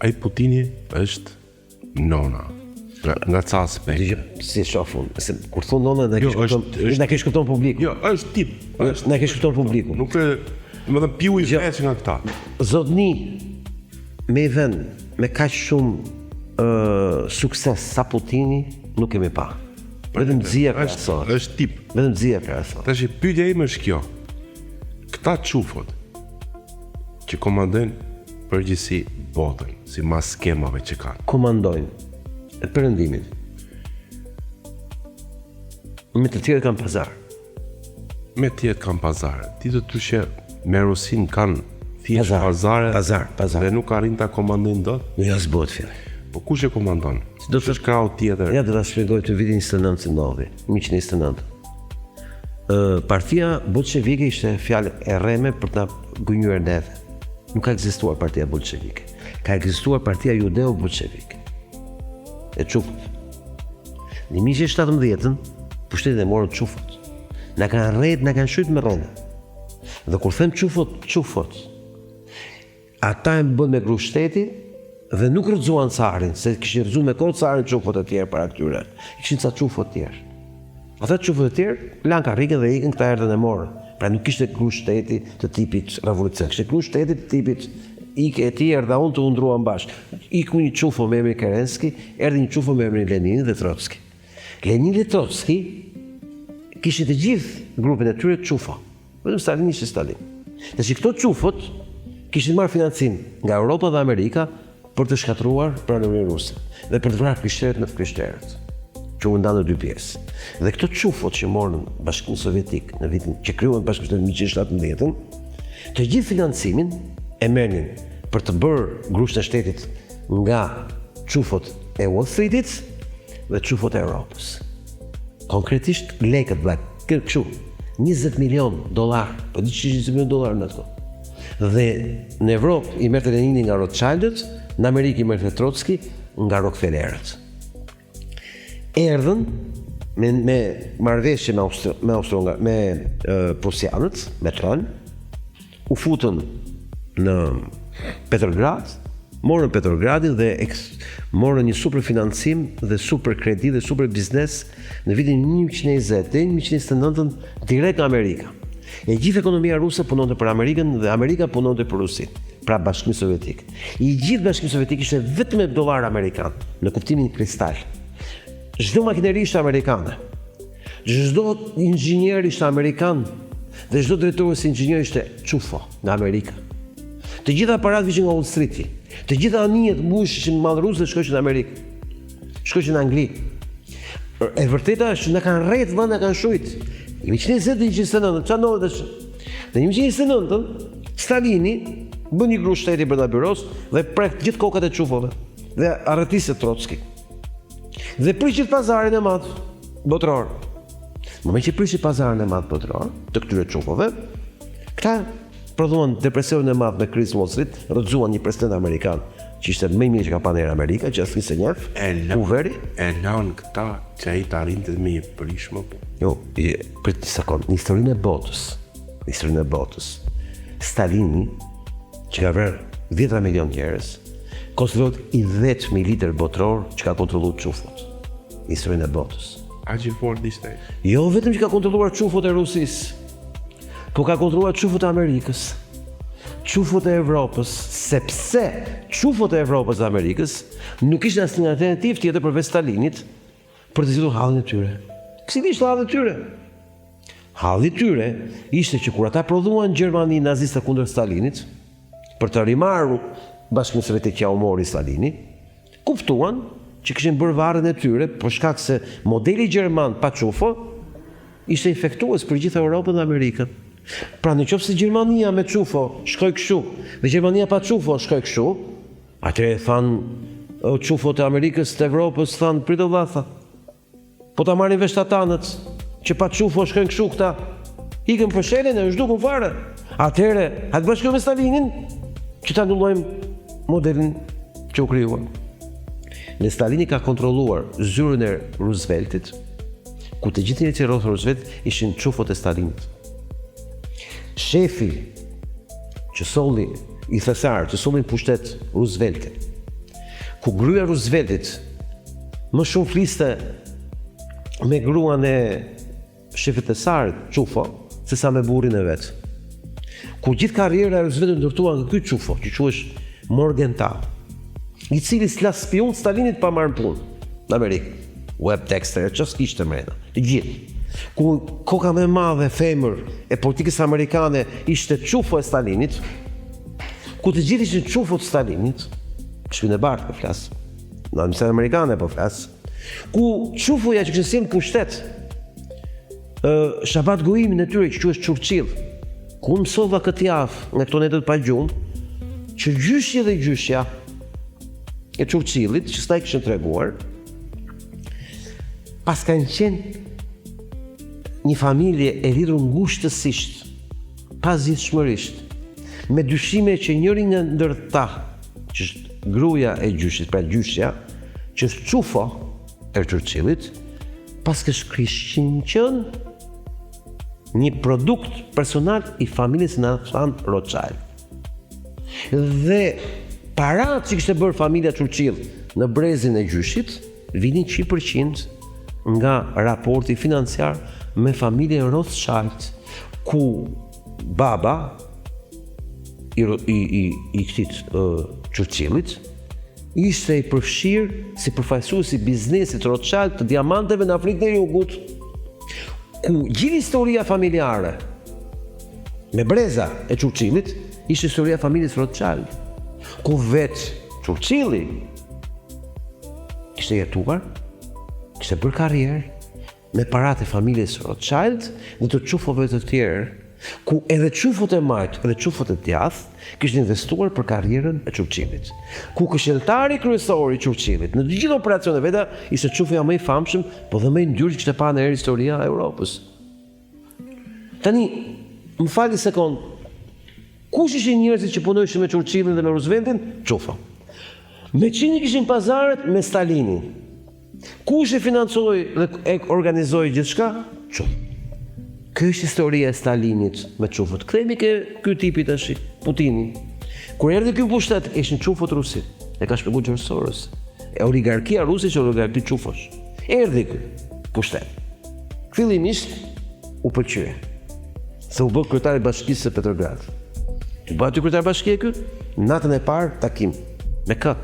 ai Putini është nona. Nga ca aspekt. Si shofun, kur thon nona na kesh kupton publiku. Jo, është tip. Na kesh kupton publiku. Nuk e, domethënë piu i veç nga këta. Zotni me vend me kaq shumë sukses sa Putini nuk kemi pa. Vetëm Xia krahasohet. Është tip. Vetëm Xia krahasohet. Tash pyetja ime është kjo. Këta çufot që komandojnë përgjithësi botën, si mas skemave që kanë. Komandojnë e perëndimin. Me të tjerë kanë pazar. Me të tjerë kanë pazar. Ti të thua me Rusin kanë thjesht pazare. Pazar. Dhe nuk arrin ta komandojnë dot. Jo zbot fjalë. Po kush e komandon? Do të është krau tjetër. Ja do ta shpjegoj të vitin 29 që ndodhi, 1929. Partia bolshevike ishte fjalë e rreme për ta gënjur neve. Nuk ka ekzistuar partia bolshevike. Ka ekzistuar partia judeo-bolshevike. E çufut. Në 1917-ën, pushtetin e morën çufut. Na kanë rrejt, na kanë shujt me rrënë. Dhe kur them çufut, ata e bën me gru shteti dhe nuk rrëzuan carin, se kishin rrëzuar me kohë carin çufut e tjerë para këtyre. Kishin ca çufut të tjerë. Ata çufut të tjerë lanë karrikën dhe ikën, këta erdhën e morën. Pra nuk kishte gru shteti të tipit revolucion, kishte gru shteti të tipit ikë e tjerë dhe unë të undruan bashkë. Iku një çufo me emrin Kerenski, erdhi një çufo me emrin Lenin dhe Trotski. Lenin dhe Trotski kishin të gjithë grupin e tyre çufo. Vetëm Stalin ishte Stalin. Tash këto çufot kishin marrë financim nga Europa dhe Amerika për të shkatruar pranorinë ruse dhe për të vrarë krishterët në krishterët, që u ndanë në dy pjesë. Dhe këto çufot që morën Bashkimin Sovjetik në vitin që krijuan Bashkimin Sovjetik në 1917, të gjithë financimin e merrnin për të bërë grusht e shtetit nga çufot e Wall Streetit dhe çufot e Europës. Konkretisht lekët kështu, $20 milion, po di që $20 milion në ato. Dhe në Evropë i merrte Lenini nga Rothschildët, në Amerikë i merrte Trotski nga Rockefellerët. Erdhën me marrëveshje me prusianët, me tron, u futën në Petrograd, morën Petrogradin dhe morën një super financim dhe super kredi dhe super biznes në vitin 1920 dhe 1929 direkt nga Amerika. E gjithë ekonomia ruse punonte për Amerikën dhe Amerika punonte për Rusin, pra Bashkimi Sovjetik. I gjithë Bashkimi Sovjetik ishte vetëm me dollar amerikan, në kuptimin kristal. Çdo makineri ishte amerikane. Çdo inxhinier ishte amerikan dhe çdo drejtues inxhinier ishte çufo nga Amerika. Të gjitha aparat vishin nga Wall Street. Të gjitha anijet mbushishin madh rusë dhe shkoqin në Amerikë. Shkoqin në Angli. E vërteta është na kanë rrejt dhe na kanë shujt. Në 1929, çfarë ndodhi tash? Në 1929, Stalini bën një grup shteti brenda byros dhe prek gjithë kokat e çufove dhe arrëtiste Trotski. Dhe prishi pazarin e madh botror. Në moment që prishi pazarin e madh botror të këtyre çufove, këta prodhuan depresionin e madh me krizën Wall Street, rrëzuan një president amerikan që ishte më i mirë që ka pasur Amerika, që asnjë se njeh. E lanë këta që ai të arrinte me një prish më. Jo, për një sekond, në historinë e botës, Stalini, që ka vrarë 10 milion njerëz, konsiderohet i 10.000 litër botror që ka kontrolluar çufot. Në historinë e botës. Aq i fortë ishte. Jo vetëm që ka kontrolluar çufot e Rusisë, po ka kontrolluar çufot e Amerikës, çufot e Evropës, sepse çufot e Evropës dhe Amerikës nuk ishin asnjë alternativë tjetër përveç Stalinit për të zgjidhur hallin e tyre. Cili ishte halli i tyre? Halli i tyre ishte që kur ata prodhuan Gjermani naziste kundër Stalinit, për të rimarrur Bashkimin Sovjetik që u mori Stalini, kuptuan që kishin bërë varrin e tyre për shkak se modeli gjerman pa çufo ishte infektues për gjithë Europën dhe Amerikën. Pra në qoftë se Gjermania me çufo shkoi kështu dhe Gjermania pa çufo shkoi kështu, atëherë thanë çufot e Amerikës të Evropës thanë pritë valla. Po ta marrin vesh tatanët që pa çufo shkojnë kështu këta, ikën për shelën e zhdukun fare. Atëherë, hajtë bashkojmë me Stalinin që ta anullojmë modelin që u krijuan. Në Stalini ka kontrolluar zyrën e Rooseveltit, ku të gjithë njerëzit e rreth Roosevelt ishin çufot e Stalinit. Shefi që solli i thesar, që solli pushtet Rooseveltit, ku gruaja Rooseveltit më shumë fliste me gruan e shefit të sarit, Çufo, se sa me burrin e vet. Ku gjithë karriera e Rooseveltit ndërtua nga ky Çufo, që quhesh Morgenthau, i cili s'la spion Stalinit pa marrë punë në Amerikë. Web Dexter, që s'kishte mrena, të gjithë. Ku koka më e madhe femër e politikës amerikane ishte Çufo e Stalinit, ku të gjithë ishin Çufo të Stalinit, shpinë e bardhë po flas, në administratë amerikane po flas, ku Çufoja që kishte sjellë pushtet, shabat gojimin e tyre që quhesh Churchill, ku mësova këtë javë nga këto netët pa gjumë, që gjyshja dhe gjyshja e Churchillit, që s'ta i kishin treguar, pas kanë qenë një familje e rritur ngushtësisht, pazgjithshmërisht, me dyshime që njëri nga ndër ta, që është gruaja e gjyshit, pra gjyshja, që është Çufo e Churchillit, pas kishin qenë një produkt personal i familjes Nathan Rothschild. Dhe parat që kishte bërë familja Churchill në brezin e gjyshit, vinin 100% nga raporti financiar me familjen Rothschild, ku baba i këtij Churchillit ishte i përfshirë si përfaqësues i biznesit Rothschild të diamanteve në Afrikën e Jugut, ku gjithë historia familjare me breza e Churchillit ishte historia familjes Rothschild, ku vetë Churchilli kishte jetuar, kishte bërë karrierë me paratë e familjes Rothschild dhe të Çufove të tjerë, ku edhe Çufot e majt, edhe Çufot e djathtë kishin investuar për karrierën e Churchillit. Ku këshilltari kryesor i Churchillit në të gjithë operacionet e veta ishte Çufoja më i famshëm, po dhe më i ndyrë që kishte parë në historia e Europës. Tani, më fali sekond, kush ishin njerëzit që punojshin me Churchillin dhe me Rooseveltin? Çufo. Me çini kishin pazaret me Stalinin. Kush e financoi dhe e organizoi gjithçka? Çufo. Kjo është historia e Stalinit me Çufot. Kthehemi ke ky tipi tash, Putini. Kur erdhi ky pushtet, ishin Çufot rusi. E ka shpjeguar George Soros. E oligarkia ruse që oligarki Çufosh. Erdhi ky pushtet. Fillimisht u pëlqye. Se u bë kryetari i bashkisë së Petrograd. U bë aty kryetar bashkie ky, natën e parë takim. Me kë?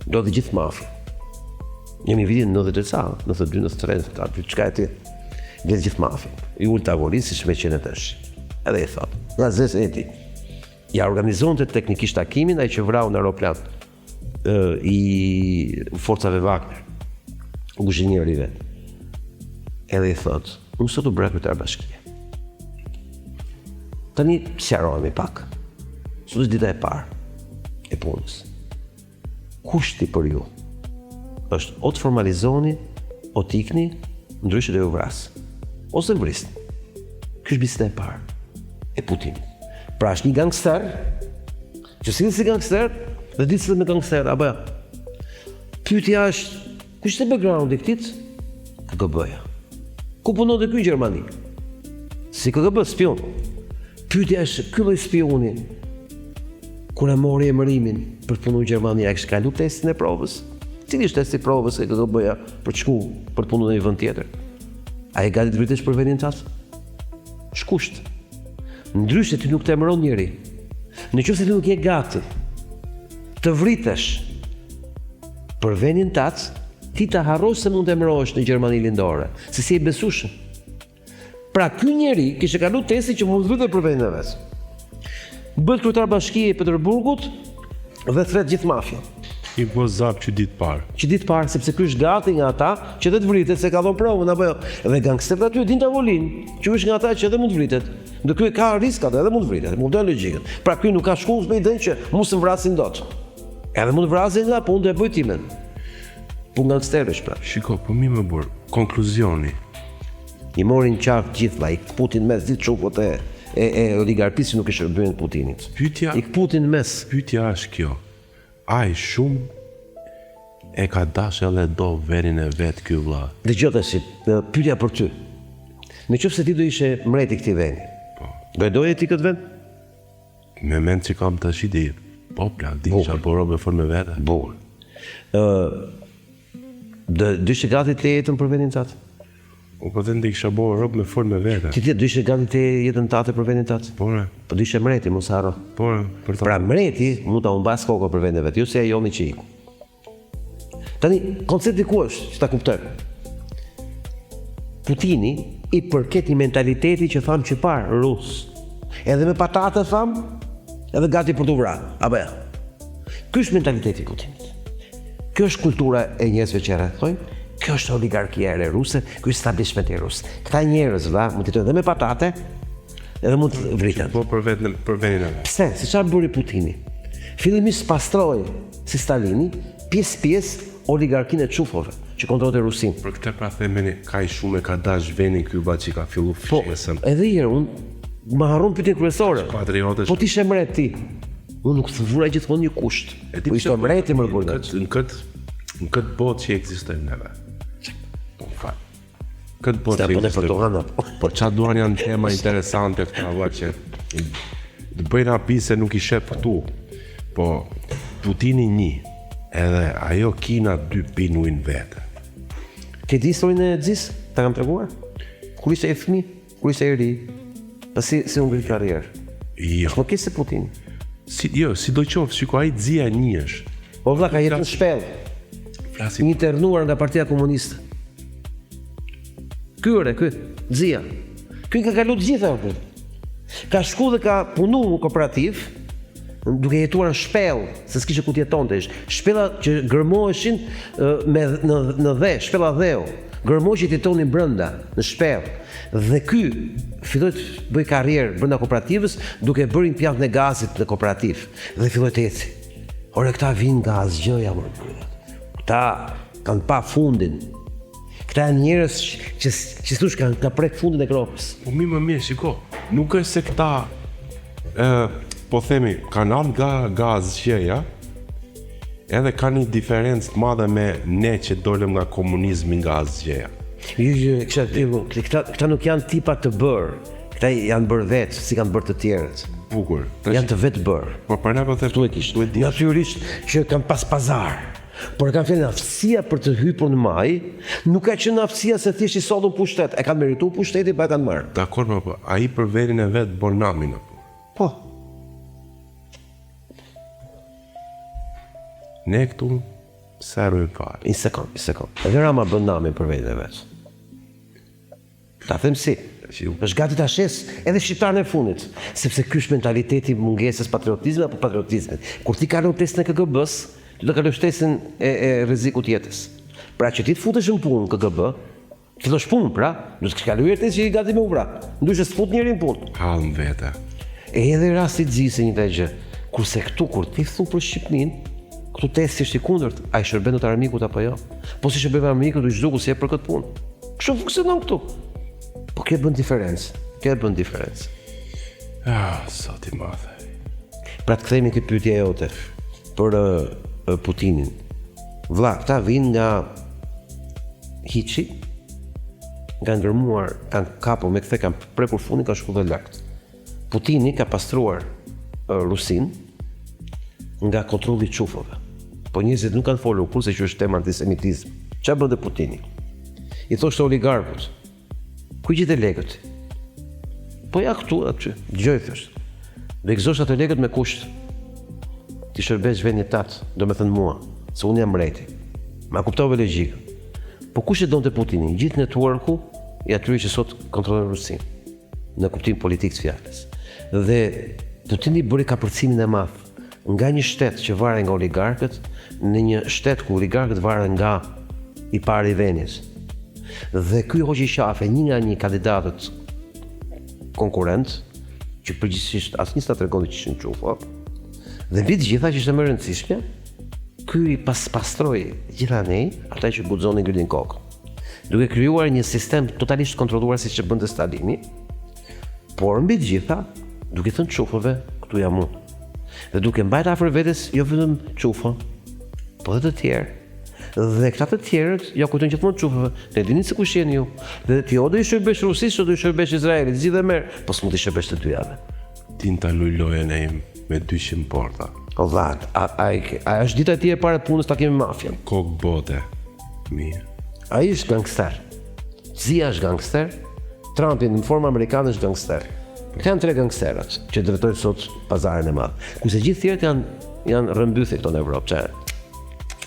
Ndodhi gjithë mafia. Jemi vitin 93, 92, 93, çka e ti? Vjetë gjithë mafia. I ullë tavolinë si shme qenë të është. Edhe i thotë, nga zesë e ti. Ja organizonte teknikisht takimin, ai që vrau në aeroplan i forcave Wagner, kuzhinieri i vetë. Edhe i thotë, unë sot u bëra kryetar bashkie. Tani sqarohemi pak. Sot është dita e parë e punës. Kushti për ju është o të formalizoni, o t'ikni, ndryshe do ju vrasë. Ose të vrisni. Ky është biseda e parë e Putinit. Pra është një gangster, që sillet si gangster dhe ditë sillet me gangster, apo jo. Pyetja është, kush është backgroundi i këtij? KGB-ja. Ku punonte ky në Gjermani? Si KGB spion. Pyetja është, ky lloj spioni kur e mori emërimin për të punuar në Gjermani, ai kishte kaluar testin e provës. Cili është testi i provës e KGB-ja për të shkuar për të punuar në një vend tjetër? A e gati të vritesh për vendin tënd? Shkusht. Ndryshe ti nuk të emëron njëri. Nëse ti nuk je gati të vritesh për vendin tënd, ti ta harrosh se mund të emërohesh në Gjermani lindore, se si e besueshëm. Pra ky njeri kishte kaluar testin që mund të vritesh për vendin e vet. Bëhet kryetar bashkie i Peterburgut dhe thret gjithë mafian. I po zap që ditë parë. Që ditë parë, sepse ky është gati nga ata që dhe të vritet, se ka dhënë provën, apo jo. Dhe gangsterët aty din tavolinë, që është nga ata që edhe mund të vritet. Ndë ky ka riskat edhe mund të vritet, mund të logjikën. Pra ky nuk ka shkuar me idenë që mos të vrasin dot. Edhe mund të vrasin nga punë e bëj timen. Punë gangsterësh pra. Shiko, po mi më bërë, konkluzioni. I morin qartë gjithë vllai, Putin mes ditë Çufot e oligarkisë nuk e shërbyen Putinit. Pyetja, I Putin mes. pyetja është kjo. Ai shumë e ka dashur edhe do vendin e vet ky vëlla. Dëgjoj tash, pyetja për ty. Nëse ti do ishe mreti i këtij vendi, do e doje ti këtë vend? Me mend që kam tash ide. Po, pra, di isha po robe forme vete. Bukur. Dyshe gati të jetën për vendin tatë? U po thënë të kisha bo rob me fol me vete. Ti dyshe gati të jetën tatë për vendin tatë? Pore, Po dyshe mreti, mos harro. pore, për ta. Pra mreti mund ta humbas kokën për vendin vet, jo se ajo mi që iku. Tani, koncepti ku është, që ta kuptojmë? Putini i përket i mentaliteti që thamë që parë, rus. Edhe me patate thamë, edhe gati për të vrarë. Apo ja. Ky është mentaliteti i Putinit. Kjo është kultura e njerëzve që rrethojnë, kjo është oligarkia e ruse, ky është establishmenti rus. Këta njerëz mund të jetojnë edhe me patate, edhe mund të vriten. Po për vetën për vendin e vet. Pse? Se çfarë bëri Putini? Fillimisht pastroi si Stalini, pjesë oligarkinë e çufove që kontrollte Rusin. Për këtë pra themeni, ka i shumë e ka dash vendin Kuba që ka fillu Po, fshesën. edhe herë unë më harron pyetjen kryesore. Patriotësh. Po ti ishe mret ti. Unë nuk të vura gjithmonë një kusht. Po ishte mreti më burgat. Në këtë botë që ekzistojmë neve. Po fal. Këtë botë Sta që po ne ekzistojmë. fotograna. Po çfarë duan janë tema interesante këta valla që të bëjnë hapi se nuk i shep këtu. Po Putini 1, edhe ajo Kina 2 pinuin vete. Ke di historinë e Xis? Ta kam treguar? Kur ishte e fëmijë, kur ishte e ri. Pasi si u ngrit karrierë. Jo, Po kishte Putin. si do qoftë, shiko ai Xia 1 është. Po vlla ka jetën shpellë. Flasim Një internuar nga Partia Komuniste. Ky, Xia. Ky ka kalu të gjitha. Ka shku dhe ka punu në kooperativ, duke jetuar në shpellë, se s'kishte ku t'jetonte. Shpella që gërmoheshin në dhe, shpella dheu. Gërmoj që jetonin brenda në shpellë. Dhe ky filloi të bëj karrierë brenda kooperativës duke bërë impiant në gazit në kooperativ dhe filloi të eci. Ore këta vinë nga asgjëja më burgat. Këta kanë pa fundin. Këta janë njerëz që thosh kanë ka prek fundin e Europës. Po mi më mirë, shiko, nuk është se këta, po themi, kanë ardhur nga asgjëja, edhe ka një diferencë të madhe me ne që dolëm nga komunizmi nga asgjëja. Këta nuk janë tipa të bërë. Këta janë bërë vetë, si kanë bërë të tjerët. Bukur. Janë të vetë bërë. Po për ne po them, Ktu e kishte. Natyrisht që kanë pas pazar. Por kanë fjalën aftësia për të hyrë në maj, nuk ka qenë aftësia se thjesht i sollën pushtet. E kanë merituar pushtetin pa e kanë marrë. dakor, po ai për verin e vet bon namin apo. Po. Ne këtu servojmë fare. Një sekond. Edhe Rama bën namin për vetën e vet. Ta them si. Është gati ta shes edhe shqiptarën e fundit, sepse ky është mentaliteti mungesës patriotizmit apo patriotizmit. Kur ti kalon testën e KGB-s, ti do kalosh testën e rrezikut jetës. Pra që ti të futesh në punë KGB, fillosh punë, pra, do të kaloj test që i gati me u vra. Ndyshe s'fut njëri në punë. Hallëm vete. Edhe rasti i Xisë një gjë. Kurse këtu kur ti thu për Shqipërinë, këtu testi është i kundërt, ai shërben të armikut apo jo? Po si shërben armikut do të zgjuku si e për këtë punë. Kështu funksionon këtu. Po kjo bën diferencë. Sot i madhe. Pra të kthehemi këtë pyetje jote për Putinin. Vlla, këta vinë nga hiçi, nga ngërmuar, kanë kapur me këtë, kanë prekur fundin, kanë shkuar lart. Putini ka pastruar Rusin nga kontrolli i çufove. Po njerëzit nuk kanë folur kurse që është tema antisemitizm. Çfarë bën Putini? I thoshte oligarkut, ku gjithë legët? Po ja këtu aty, dëgjoj thash. Do i gëzosh ato legët me kusht. Ti shërbesh vendin tat, do me thënë mua, se unë jam mreti. Ma kuptove logjikën. Po kush e donte Putinin? Gjithë networku i atyre që sot kontrollojnë Rusinë, në kuptim politik të fjalës. Dhe Putini bëri kapërcimin e madh nga një shtet që varen nga oligarkët në një shtet ku oligarkët varen nga i pari i vendit. Dhe ky hoqi qafe një nga një kandidatët konkurrent që përgjithsisht asnjë s'ta tregonte që ishin çufa. Dhe mbi të gjitha që ishte më e rëndësishme, ky i pastroi gjithanej ata që guxonin ngritin kokën. Duke krijuar një sistem totalisht kontrolluar siç e bënte Stalini, por mbi të gjitha duke thënë çufëve, këtu jam unë. Dhe duke mbajtur afër vetes jo vetëm çufa, po edhe të tjerë. Dhe këta të tjerët ja kujtojnë gjithmonë çufëve. Ne dini se kush jeni ju. Dhe ti o do i shërbesh Rusisë, o do i shërbesh Izraelit, zgjidhe merr, po s'mund të shërbesh të dyjave. Tin ta lujlojen e im me 200 porta. O vlla, a është dita e tij e parë e punës ta kemi mafian. Kokë bote. Mirë. Ai është gangster. Zia është gangster. Trumpi në formë amerikane është gangster. Këta janë 3 gangsterat që drejtojnë sot pazarin e madh. Kurse gjithë tjerët janë rrëmbythje këto në Evropë.